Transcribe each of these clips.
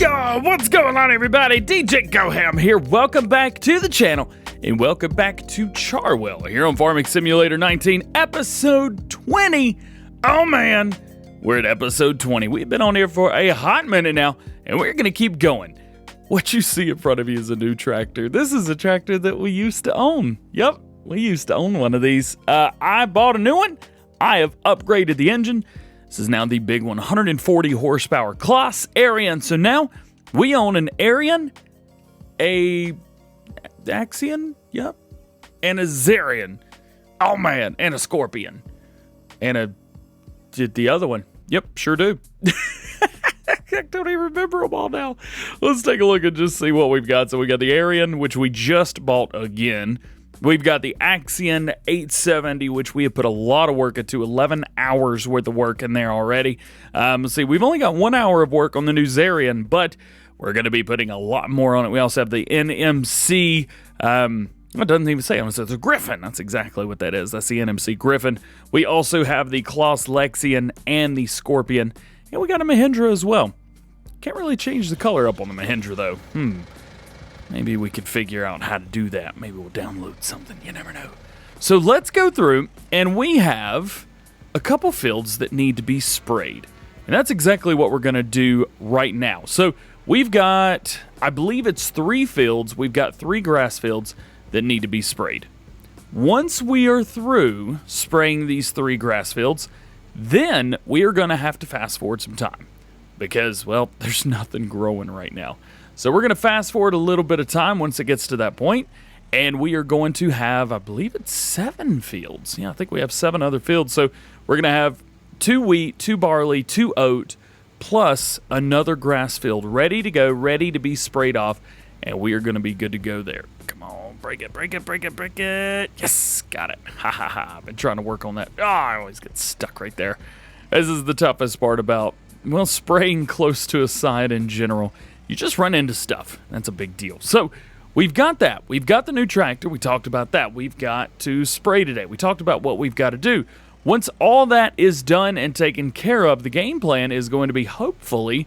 Yo, what's going on, everybody? DjGoHam here. Welcome back to the channel, and welcome back to Charwell here on Farming Simulator 19, episode 20. Oh man, we're at episode 20. We've been on here for a hot minute now, and we're gonna keep going. What you see in front of you is a new tractor. This is a tractor that we used to own. Yep, we used to own one of these. I bought a new one. I have upgraded the engine. This is now the big 140 horsepower class Arian. So now we own an Arian, a Axion, yep, and a Zarian. Oh man, and a Scorpion. And the other one. Yep, sure do. I don't even remember them all now. Let's take a look and just see what we've got. So we got the Arian, which we just bought again. We've got the Axion 870, which we have put a lot of work into, 11 hours worth of work in there already. Let's see, we've only got 1 hour of work on the new Zarian, but we're going to be putting a lot more on it. We also have the NMC, it doesn't even say, it's a Griffin. That's exactly what that is. That's the NMC Griffin. We also have the Klaus Lexion and the Scorpion, and we got a Mahindra as well. Can't really change the color up on the Mahindra, though. Maybe we could figure out how to do that. Maybe we'll download something. You never know. So let's go through, and we have a couple fields that need to be sprayed. And that's exactly what we're going to do right now. So we've got, I believe it's 3 fields. We've got 3 grass fields that need to be sprayed. Once we are through spraying these 3 grass fields, then we are going to have to fast forward some time. Because, well, there's nothing growing right now. So we're going to fast forward a little bit of time once it gets to that point, and we are going to have, I believe it's 7 fields. Yeah, I think we have 7 other fields. So we're going to have 2 wheat, 2 barley, 2 oat, plus another grass field ready to go, ready to be sprayed off, and we are going to be good to go there. Come on, break it, break it, break it, break it. Yes, got it. Ha, ha, ha. I've been trying to work on that. Oh, I always get stuck right there. This is the toughest part about, well, spraying close to a side in general. You just run into stuff. That's a big deal. So we've got that. We've got the new tractor. We talked about that. We've got to spray today. We talked about what we've got to do. Once all that is done and taken care of, the game plan is going to be, hopefully,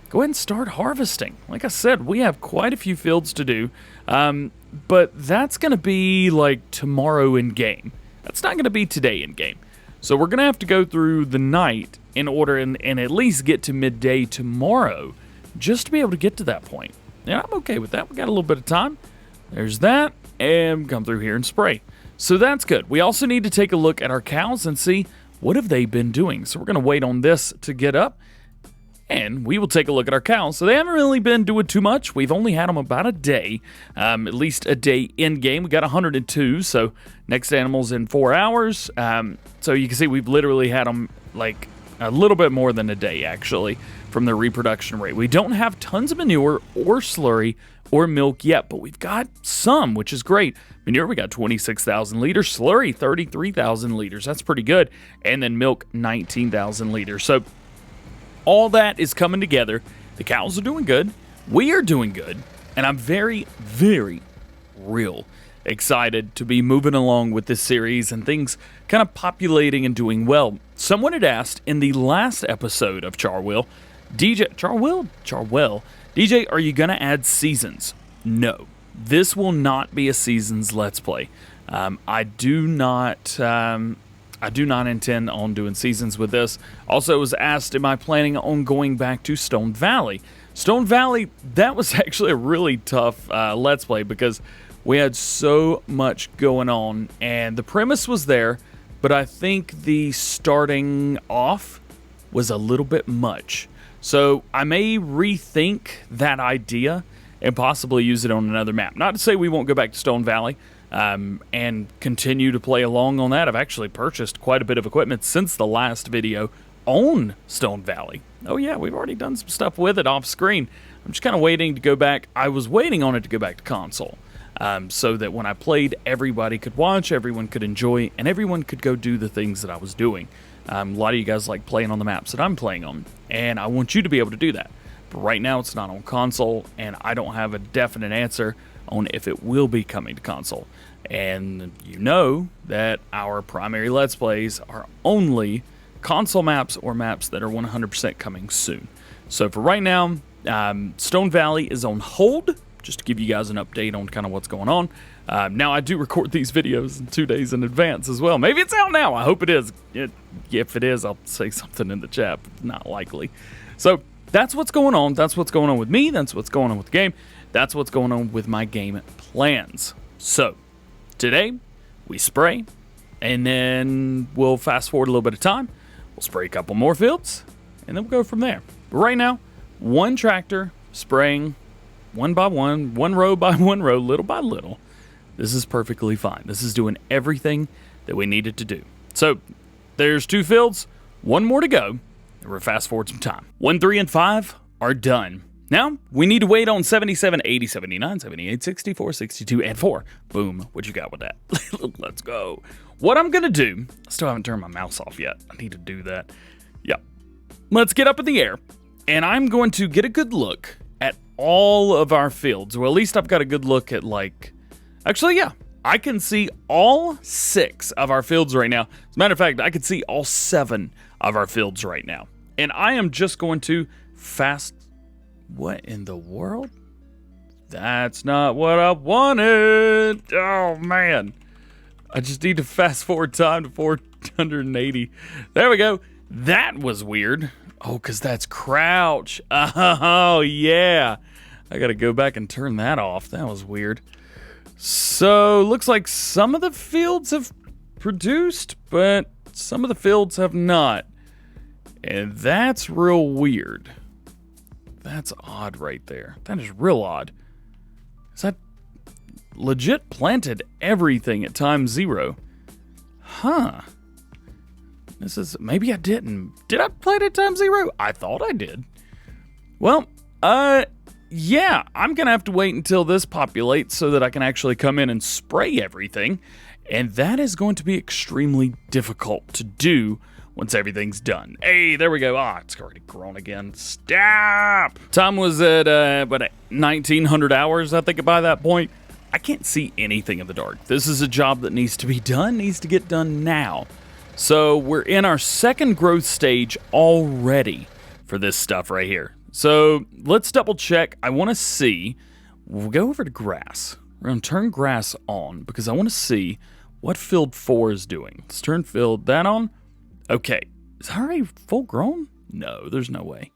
go ahead and start harvesting. Like I said, we have quite a few fields to do, but that's going to be like tomorrow in game. That's not going to be today in game. So we're going to have to go through the night in order and at least get to midday tomorrow just to be able to get to that point. Yeah, I'm okay with that. We got a little bit of time. There's that, and come through here and spray. So that's good. We also need to take a look at our cows and see what have they been doing. So we're going to wait on this to get up, and we will take a look at our cows. So they haven't really been doing too much. We've only had them about a day, at least a day in game. We got 102, so next animal's in 4 hours. So you can see we've literally had them like a little bit more than a day, actually, from the reproduction rate. We don't have tons of manure or slurry or milk yet, but we've got some, which is great. Manure, we got 26,000 liters. Slurry, 33,000 liters. That's pretty good. And then milk, 19,000 liters. So all that is coming together. The cows are doing good. We are doing good. And I'm very, very real excited to be moving along with this series and things kind of populating and doing well. Someone had asked in the last episode of Charwell, Charwell, DJ, are you going to add seasons? No, this will not be a seasons Let's Play. I do not intend on doing seasons with this. Also, it was asked, am I planning on going back to Stone Valley? Stone Valley, that was actually a really tough Let's Play because we had so much going on, and the premise was there, but I think the starting off was a little bit much. So I may rethink that idea and possibly use it on another map. Not to say we won't go back to Stone Valley and continue to play along on that. I've actually purchased quite a bit of equipment since the last video on Stone Valley. Oh yeah, we've already done some stuff with it off screen. I'm just kind of waiting to go back. I was waiting on it to go back to console. So that when I played, everybody could watch, everyone could enjoy, and everyone could go do the things that I was doing. A lot of you guys like playing on the maps that I'm playing on, and I want you to be able to do that. But right now it's not on console, and I don't have a definite answer on if it will be coming to console. And you know that our primary Let's Plays are only console maps or maps that are 100% coming soon. So for right now, Stone Valley is on hold, just to give you guys an update on kind of what's going on. Now, I do record these videos 2 days in advance as well. Maybe it's out now. I hope it is. If it is, I'll say something in the chat. Not likely. So, that's what's going on. That's what's going on with me. That's what's going on with the game. That's what's going on with my game plans. So, today, we spray, and then we'll fast forward a little bit of time. We'll spray a couple more fields, and then we'll go from there. But right now, one tractor spraying one by one row by one row, little by little. This is perfectly fine. This is doing everything that we needed to do. So, there's 2 fields, 1 more to go, and we're fast forward some time. 1, 3, and 5 are done. Now, we need to wait on 77, 80, 79, 78, 64, 62, and 4. Boom. What you got with that? Let's go. What I'm going to do, I still haven't turned my mouse off yet. I need to do that. Yep. Let's get up in the air, and I'm going to get a good look at all of our fields. Well, at least I've got a good look at, like... Actually, yeah. I can see all 6 of our fields right now. As a matter of fact, I can see all 7 of our fields right now. And I am just going to fast... What in the world? That's not what I wanted. Oh, man. I just need to fast forward time to 480. There we go. That was weird. Oh, because that's crouch. Oh, yeah. I got to go back and turn that off. That was weird. So, looks like some of the fields have produced, but some of the fields have not. And that's real weird. That's odd right there. That is real odd. Is that legit planted everything at time 0? Huh. This is, maybe I didn't. Did I plant at time 0? I thought I did. Well, yeah, I'm going to have to wait until this populates so that I can actually come in and spray everything. And that is going to be extremely difficult to do once everything's done. Hey, there we go. Ah, it's already grown again. Stop! Time was at, 1900 hours, I think, by that point. I can't see anything in the dark. This is a job that needs to be done, needs to get done now. So we're in our second growth stage already for this stuff right here. So let's double check. I want to see. We'll go over to grass. We're going to turn grass on because I want to see what field 4 is doing. Let's turn field that on. Okay. Is it already full grown? No, there's no way.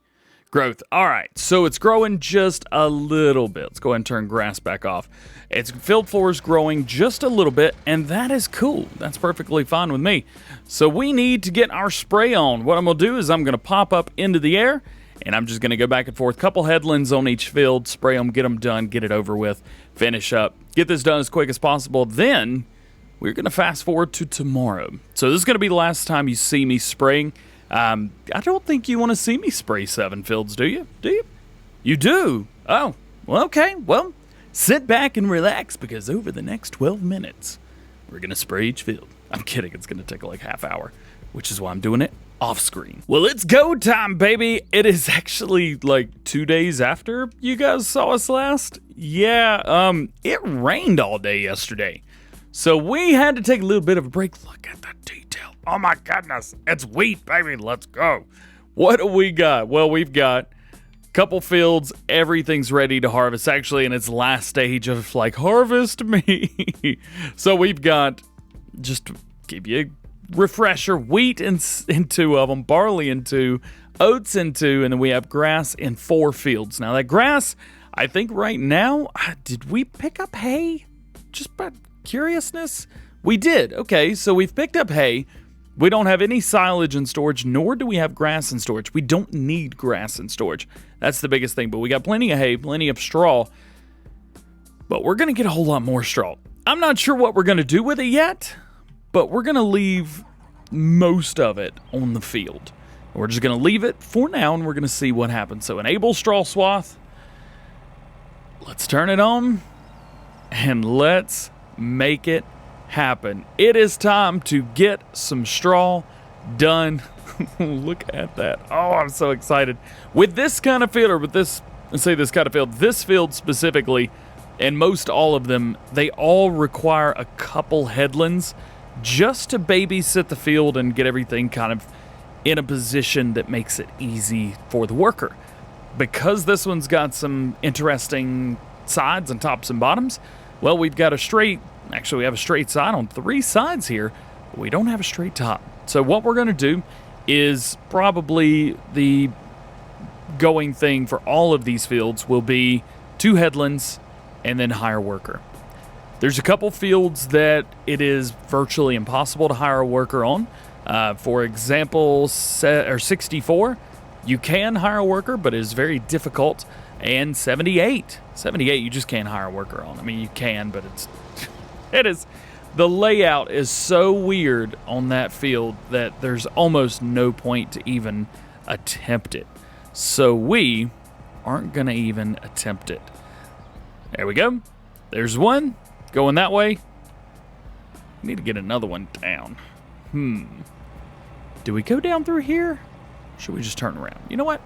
Growth. All right. So it's growing just a little bit. Let's go ahead and turn grass back off. It's field 4 is growing just a little bit, and that is cool. That's perfectly fine with me. So we need to get our spray on. What I'm going to do is I'm going to pop up into the air, and I'm just going to go back and forth. Couple headlands on each field, spray them, get them done, get it over with, finish up, get this done as quick as possible. Then we're going to fast forward to tomorrow. So this is going to be the last time you see me spraying. I don't think you want to see me spray 7 fields, do you? Do you? You do? Oh, well, okay. Well, sit back and relax because over the next 12 minutes, we're going to spray each field. I'm kidding. It's going to take like half hour, which is why I'm doing it off screen. Well, it's go time, baby. It is actually like 2 days after you guys saw us last. Yeah, it rained all day yesterday. So we had to take a little bit of a break. Look at the detail. Oh my goodness. It's wheat, baby. Let's go. What do we got? Well, we've got a couple fields. Everything's ready to harvest. Actually, in its last stage of like, harvest me. So we've got, just to give you a refresher, wheat in 2 of them, barley in 2, oats in 2, and then we have grass in 4 fields. Now that grass, I think right now, did we pick up hay? Just by curiousness? We did. Okay, so we've picked up hay. We don't have any silage in storage, nor do we have grass in storage. We don't need grass in storage. That's the biggest thing. But we got plenty of hay, plenty of straw. But we're going to get a whole lot more straw. I'm not sure what we're going to do with it yet, but we're going to leave most of it on the field. We're just going to leave it for now, and we're going to see what happens. So enable straw swath. Let's turn it on, and let's make it happen. It is time to get some straw done. Look at that. Oh, I'm so excited. With this kind of field, or with this, let's say this kind of field, this field specifically, and most all of them, they all require a couple headlands just to babysit the field and get everything kind of in a position that makes it easy for the worker. because this one's got some interesting sides and tops and bottoms, well, we've got a straight, actually we have a straight side on 3 sides here, but we don't have a straight top. So what we're going to do is probably the going thing for all of these fields will be 2 headlands and then hire a worker. There's a couple fields that it is virtually impossible to hire a worker on. For example, 64, you can hire a worker, but it is very difficult. And 78, you just can't hire a worker on. I mean, you can, but the layout is so weird on that field that there's almost no point to even attempt it. So we aren't going to even attempt it. There we go. There's one going that way. We need to get another one down. Do we go down through here? Or should we just turn around? You know what?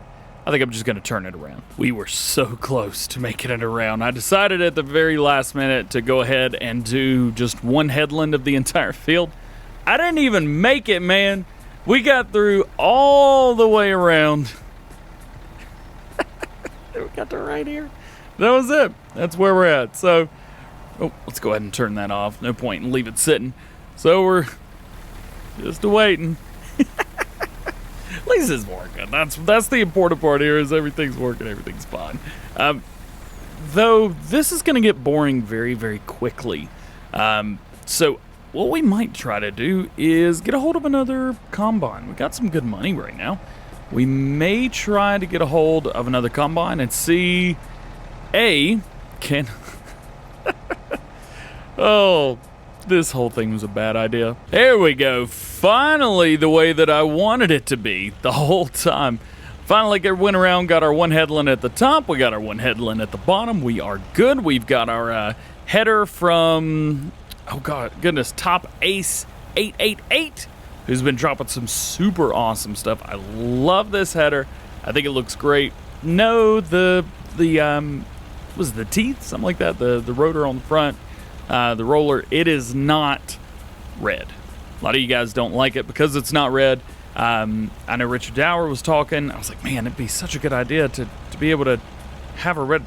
I think I'm just going to turn it around. We were so close to making it around. I decided at the very last minute to go ahead and do just one headland of the entire field. I didn't even make it, man. We got through all the way around. We got to right here. That was it. That's where we're at. So, let's go ahead and turn that off. No point in leave it sitting. So we're just waiting. At least it's working. That's the important part here is everything's working. Everything's fine. Though this is going to get boring very, very quickly. So what we might try to do is get a hold of another combine. We got some good money right now. We may try to get a hold of another combine and see, can... Oh, this whole thing was a bad idea. There we go. Finally, the way that I wanted it to be the whole time. Finally, went around, got our one headland at the top. We got our one headland at the bottom. We are good. We've got our header from, goodness, Top Ace 888. Who's been dropping some super awesome stuff. I love this header. I think it looks great. No, the was it the teeth? Something like that. The rotor on the front, the roller, it is not red. A lot of you guys don't like it because it's not red. I know Richard Dower was talking. I was like, man, it'd be such a good idea to be able to have a red.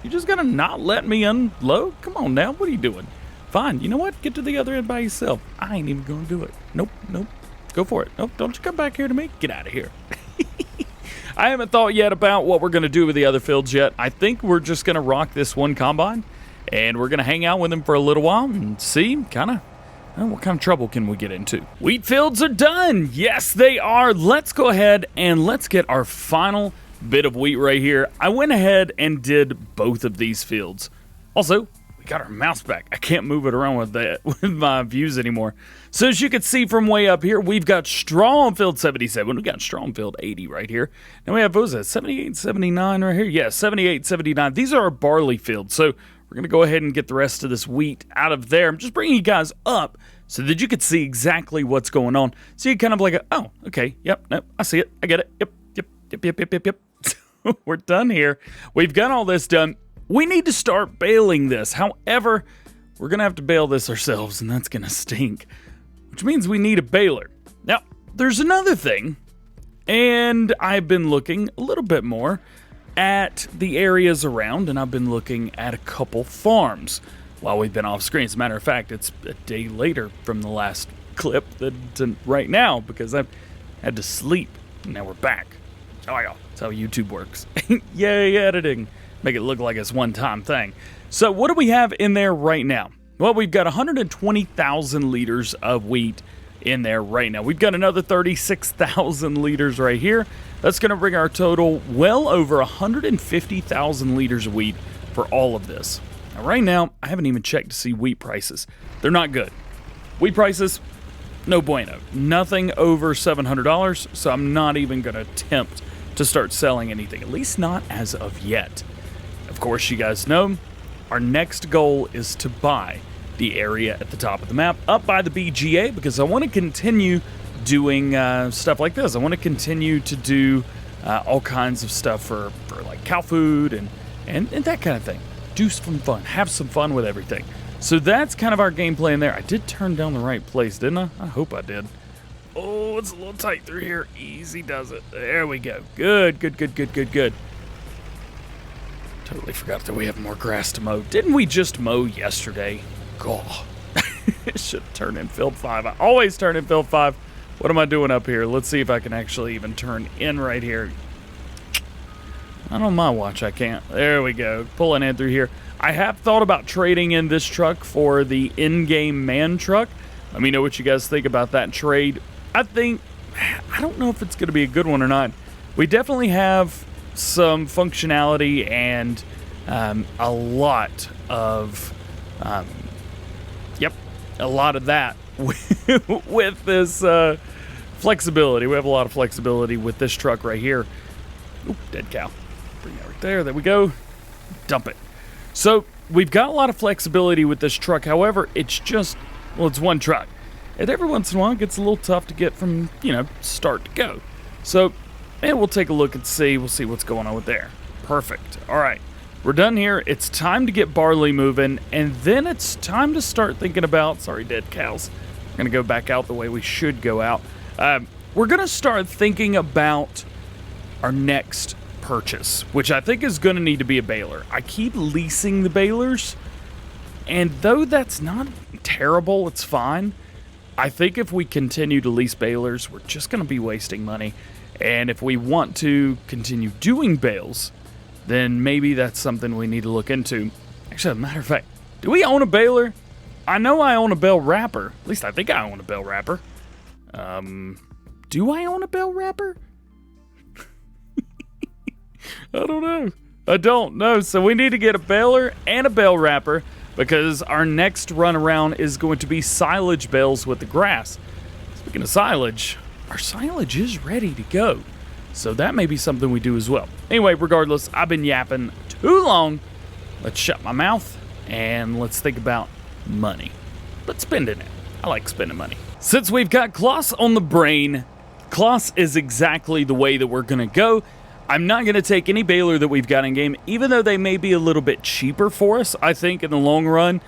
You just gonna not let me unload? Come on now, what are you doing? Fine, you know what? Get to the other end by yourself. I ain't even gonna do it. Nope. Go for it. Nope, don't you come back here to me. Get out of here. I haven't thought yet about what we're gonna do with the other fields yet. I think we're just gonna rock this one combine, and we're gonna hang out with him for a little while and see what kind of trouble can we get into. Wheat fields are done. Yes, they are. Let's go ahead and let's get our final bit of wheat right here. I went ahead and did both of these fields. Also, we got our mouse back. I can't move it around with my views anymore. So as you can see from way up here, we've got straw on field 77. We got straw on field 80 right here. Now we have, what was that, 78, 79 right here? Yeah, 78, 79. These are our barley fields. So we're going to go ahead and get the rest of this wheat out of there. I'm just bringing you guys up so that you could see exactly what's going on. So you kind of like, oh, okay, yep, nope, I see it, I get it, yep. We're done here. We've got all this done. We need to start baling this. However, we're going to have to bale this ourselves, and that's going to stink, which means we need a baler. Now, there's another thing, and I've been looking a little bit more at the areas around, and I've been looking at a couple farms while we've been off screen. As a matter of fact, it's a day later from the last clip than right now because I've had to sleep. Now we're back. Oh yeah, that's how YouTube works. Yay, editing. Make it look like it's one-time thing. So what do we have in there right now? Well, we've got 120,000 liters of wheat in there right now. We've got another 36,000 liters right here. That's going to bring our total well over 150,000 liters of wheat for all of this. Now, right now, I haven't even checked to see wheat prices. They're not good. Wheat prices, no bueno. Nothing over $700, so I'm not even going to attempt to start selling anything, at least not as of yet. Of course, you guys know, our next goal is to buy the area at the top of the map up by the BGA because I want to continue doing stuff like this. I want to continue to do all kinds of stuff for like cow food and that kind of thing. Do some fun, have some fun with everything. So that's kind of our game plan there. I did turn down the right place, didn't I? I hope I did. Oh, it's a little tight through here. Easy does it. There we go. Good, good, good, good, good, good. Totally forgot that we have more grass to mow. Didn't we just mow yesterday? God. It should turn in field 5. I always turn in field 5. What am I doing up here? Let's see if I can actually even turn in right here. Not on my watch, I can't. There we go. Pulling in through here. I have thought about trading in this truck for the in-game man truck. Let me know what you guys think about that trade. I don't know if it's going to be a good one or not. We definitely have some functionality and a lot of, a lot of that with this flexibility. We have a lot of flexibility with this truck right here. Oop, dead cow. Bring that right there. There we go. Dump it. So we've got a lot of flexibility with this truck. However, it's just, well, it's one truck. And every once in a while, it gets a little tough to get from, start to go. So, we'll take a look and see. We'll see what's going on with there. Perfect. All right. We're done here. It's time to get barley moving. And then it's time to start thinking about, sorry, dead cows. We're going to go back out the way we should go out. We're going to start thinking about our next purchase, which I think is going to need to be a baler. I keep leasing the balers, and though that's not terrible, it's fine. I think if we continue to lease balers, we're just going to be wasting money. And if we want to continue doing bales, then maybe that's something we need to look into. Actually, as a matter of fact, do we own a baler? I know I own a bale wrapper. At least I think I own a bale wrapper. Do I own a bale wrapper? I don't know. I don't know. So we need to get a baler and a bale wrapper because our next run around is going to be silage bales with the grass. Speaking of silage, our silage is ready to go. So that may be something we do as well. Anyway, regardless, I've been yapping too long. Let's shut my mouth and let's think about money. But spending it. I like spending money. Since we've got Kloss on the brain, Kloss is exactly the way that we're going to go. I'm not going to take any baler that we've got in game, even though they may be a little bit cheaper for us, I think, in the long run.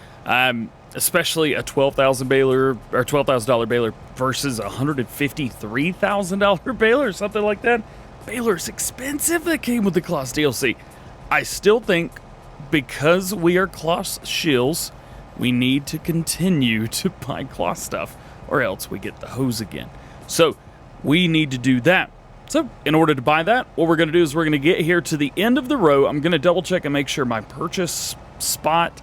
Especially a $12,000 baler or $12,000 baler versus a $153,000 baler or something like that. Baler's expensive that came with the Kloss DLC. I still think because we are Kloss shills, we need to continue to buy Kloss stuff or else we get the hose again. So we need to do that. So in order to buy that, what we're going to do is we're going to get here to the end of the row. I'm going to double check and make sure my purchase spot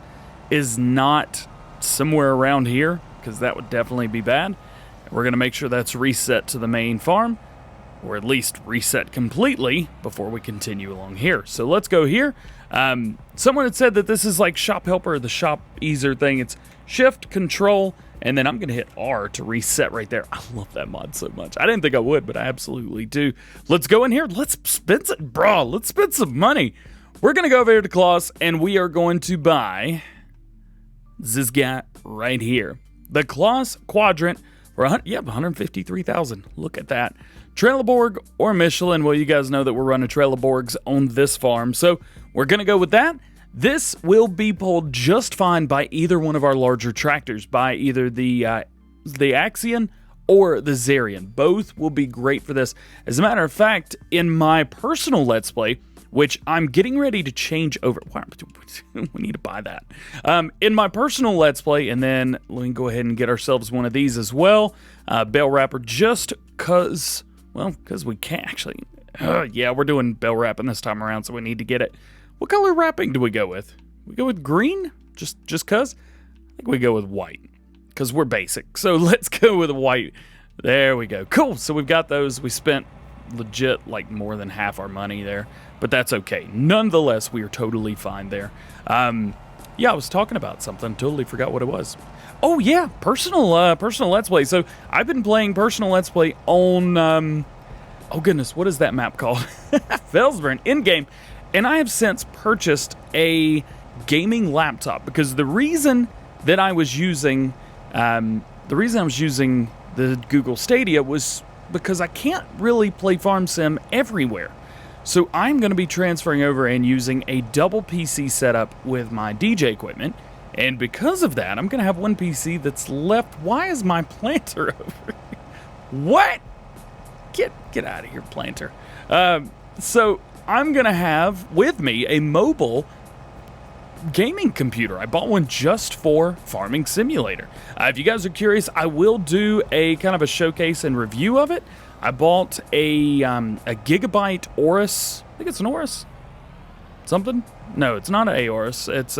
is not somewhere around here, because that would definitely be bad. We're going to make sure that's reset to the main farm, or at least reset completely before we continue along here. So let's go here. Someone had said that this is like Shop Helper or the Shop Easer thing. It's Shift, Control, and then I'm going to hit R to reset right there. I love that mod so much. I didn't think I would, but I absolutely do. Let's go in here. Let's spend some, let's spend some money. We're going to go over here to Kloss, and we are going to buy this guy right here. The Kloss Quadrant for 153,000. Look at that. Trelleborg or Michelin. Well, you guys know that we're running Trelleborgs on this farm, so we're going to go with that. This will be pulled just fine by either one of our larger tractors, by either the Axion or the Zarian. Both will be great for this. As a matter of fact, in my personal Let's Play, which I'm getting ready to change over. We need to buy that. In my personal Let's Play, and then let me go ahead and get ourselves one of these as well. Bale wrapper, just because, well, because we can't actually. Yeah, we're doing bale wrapping this time around, so we need to get it. What color wrapping do we go with? We go with green? Just because? I think we go with white, because we're basic. So let's go with white. There we go. Cool. So we've got those. We spent legit like more than half our money there, but that's okay. Nonetheless, we are totally fine there. Yeah, I was talking about something. Totally forgot what it was. Oh yeah, personal Let's Play. So I've been playing personal Let's Play on, oh goodness, what is that map called? Felsburn in-game. And I have since purchased a gaming laptop because the reason that I was using, the Google Stadia was because I can't really play Farm Sim everywhere. So I'm going to be transferring over and using a double PC setup with my DJ equipment. And because of that, I'm going to have one PC that's left. Why is my planter over here? What? Get out of here, planter. So I'm going to have with me a mobile gaming computer. I bought one just for Farming Simulator. If you guys are curious, I will do a kind of a showcase and review of it. I bought a Gigabyte Aorus. I think it's an Aorus. Something? No, it's not an Aorus. It's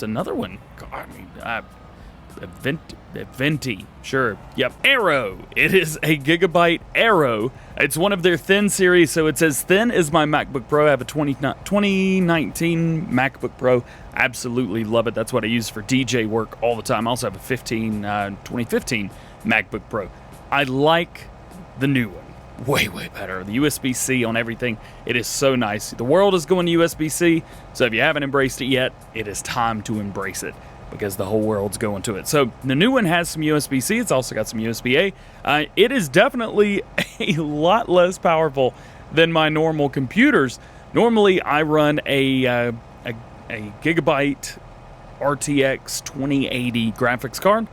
another one. God, I mean, Venti. Sure. Yep. Aero. It is a Gigabyte Aero. It's one of their thin series, so it's as thin as my MacBook Pro. I have a 2019 MacBook Pro. Absolutely love it. That's what I use for DJ work all the time. I also have a 2015 MacBook Pro. I like the new one. Way better. The USB-C on everything. It is so nice. The world is going to USB-C, so if you haven't embraced it yet, it is time to embrace it, because the whole world's going to it. So the new one has some USB-C. It's also got some USB-A. It is definitely a lot less powerful than my normal computers. Normally, I run a Gigabyte RTX 2080 graphics card.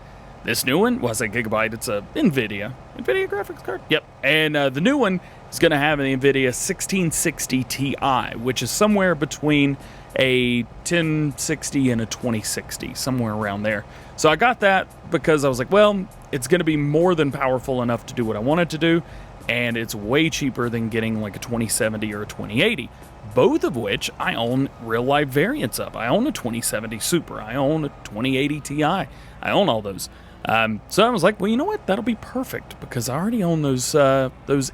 This new one was a Gigabyte. It's a NVIDIA graphics card. Yep. And the new one is going to have an NVIDIA 1660 Ti, which is somewhere between a 1060 and a 2060, somewhere around there. So I got that because I was like, well, it's going to be more than powerful enough to do what I want it to do, and it's way cheaper than getting like a 2070 or a 2080, both of which I own real-life variants of. I own a 2070 Super. I own a 2080 Ti. I own all those. So I was like, well, you know what? That'll be perfect, because I already own those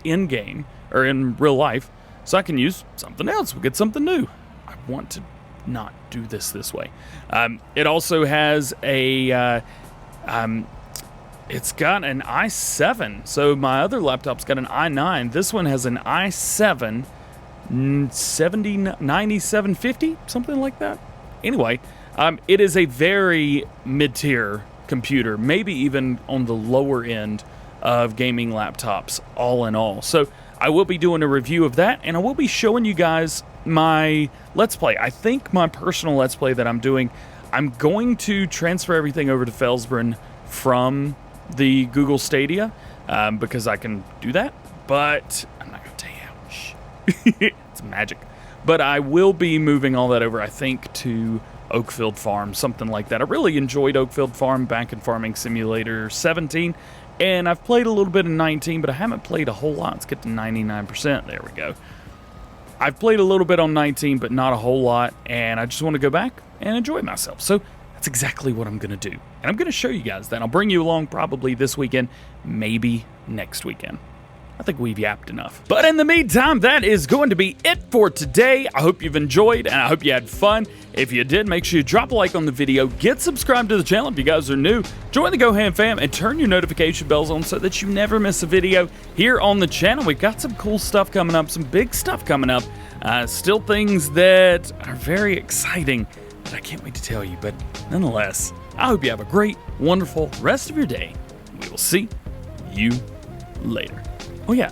in-game, or in real life, so I can use something else. We'll get something new. I want to not do this way. It also has a, it's got an i7. So my other laptop's got an i9. This one has an i7 9750, something like that. Anyway, it is a very mid-tier computer, maybe even on the lower end of gaming laptops, all in all. So I will be doing a review of that, and I will be showing you guys my Let's Play. I think my personal Let's Play that I'm doing, I'm going to transfer everything over to Felsbrunn from the Google Stadia, because I can do that, but I'm not going to tell you how. Shh. It's magic. But I will be moving all that over, I think, to Oakfield Farm, something like that. I really enjoyed Oakfield Farm back in Farming Simulator 17, and I've played a little bit in 19, but I haven't played a whole lot. Let's get to 99%. There we go. I've played a little bit on 19, but not a whole lot, and I just want to go back and enjoy myself. So that's exactly what I'm going to do. And I'm going to show you guys that. I'll bring you along probably this weekend, maybe next weekend. I think we've yapped enough. But in the meantime, that is going to be it for today. I hope you've enjoyed, and I hope you had fun. If you did, make sure you drop a like on the video, get subscribed to the channel if you guys are new, join the GoHamFam, and turn your notification bells on so that you never miss a video here on the channel. We've got some cool stuff coming up, some big stuff coming up, still things that are very exciting that I can't wait to tell you. But nonetheless, I hope you have a great, wonderful rest of your day. We will see you later. Oh yeah,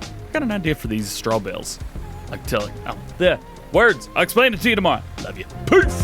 I got an idea for these straw bales. Like, tell you, the words. I'll explain it to you tomorrow. Love you. Peace.